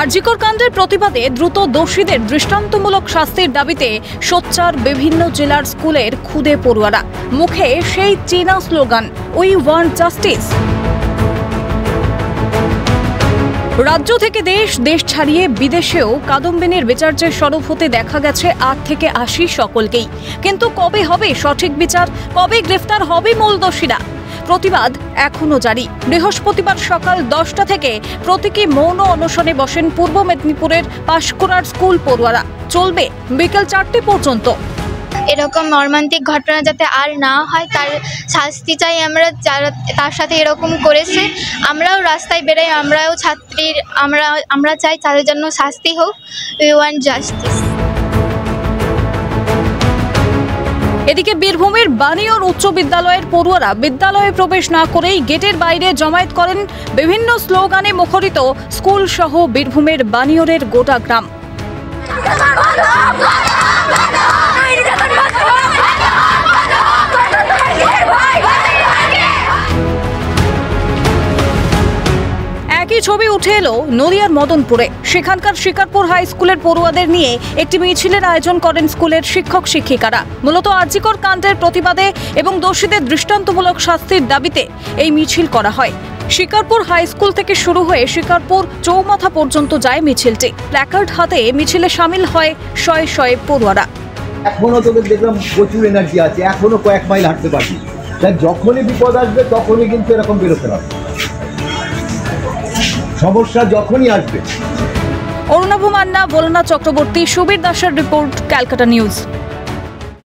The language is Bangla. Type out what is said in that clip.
আরজিকর কাণ্ডের প্রতিবাদে দ্রুত দোষীদের দৃষ্টান্তমূলক শাস্তির দাবিতে সোচ্চার বিভিন্ন জেলার স্কুলের খুদে পড়ুয়ারা। মুখে সেই চীনা স্লোগান, উই ওয়ান্ট জাস্টিস। রাজ্য থেকে দেশ, দেশ ছাড়িয়ে বিদেশেও কাদম্বিনীর বিচার্যের সরব হতে দেখা গেছে 8 থেকে 80 সকলকেই। কিন্তু কবে হবে সঠিক বিচার, কবে গ্রেফতার হবে মূল দোষীরা? প্রতিবাদ এখনো জারি। বৃহস্পতিবার সকাল 10টা থেকে প্রতীকী মৌন অনশনে বসেন পূর্ব মেদিনীপুরের পাঁশকুড়ার স্কুল পড়ুয়ারা। চলবে বিকেল 4টে পর্যন্ত। এরকম মর্মান্তিক ঘটনা যাতে আর না হয় তার শাস্তি চাই আমরা, যারা তার সাথে এরকম করেছে। আমরাও রাস্তায় বেরোই, আমরাও ছাত্রীর, আমরা চাই তাদের জন্য শাস্তি হোক। We want justice. এদিকে বীরভূমের বানিয়র উচ্চ বিদ্যালয়ের পড়ুয়ারা বিদ্যালয়ে প্রবেশ না করেই গেটের বাইরে জমায়েত করেন। বিভিন্ন স্লোগানে মুখরিত স্কুল সহ বীরভূমের বানিয়রের গোটা গ্রাম। একই ছবি উঠে এলো নদিয়ার মদনপুরে। সেখানকার শিকারপুর হাই স্কুলের পড়ুয়াদের নিয়ে একটি মিছিলের আয়োজন করেন স্কুলের শিক্ষক শিক্ষিকারা। মূলত আরজিকর কাণ্ডের প্রতিবাদে এবং দোষীদের দৃষ্টান্তমূলক শাস্তির দাবিতে এই মিছিল করা হয়। শিকারপুর হাই স্কুল থেকে শুরু হয়ে শিকারপুর চৌমাথা পর্যন্ত যায় মিছিলটি। প্ল্যাকার্ড হাতে মিছিলে সামিল হয় শয়ে শয়ে পড়ুয়ারা। এখনো তোদের দেখলাম প্রচুর এনার্জি আছে, এখনো কয়েক মাইল হাঁটতে পারবি। তাই যখনই বিপদ আসবে তখনই কিন্তু এরকম বেরোতে হবে, সমস্যা যখনই আসবে। অরুণাভ মান্না, ভোলানাথ চক্রবর্তী, সুবীর দাসের রিপোর্ট, ক্যালকাটা নিউজ।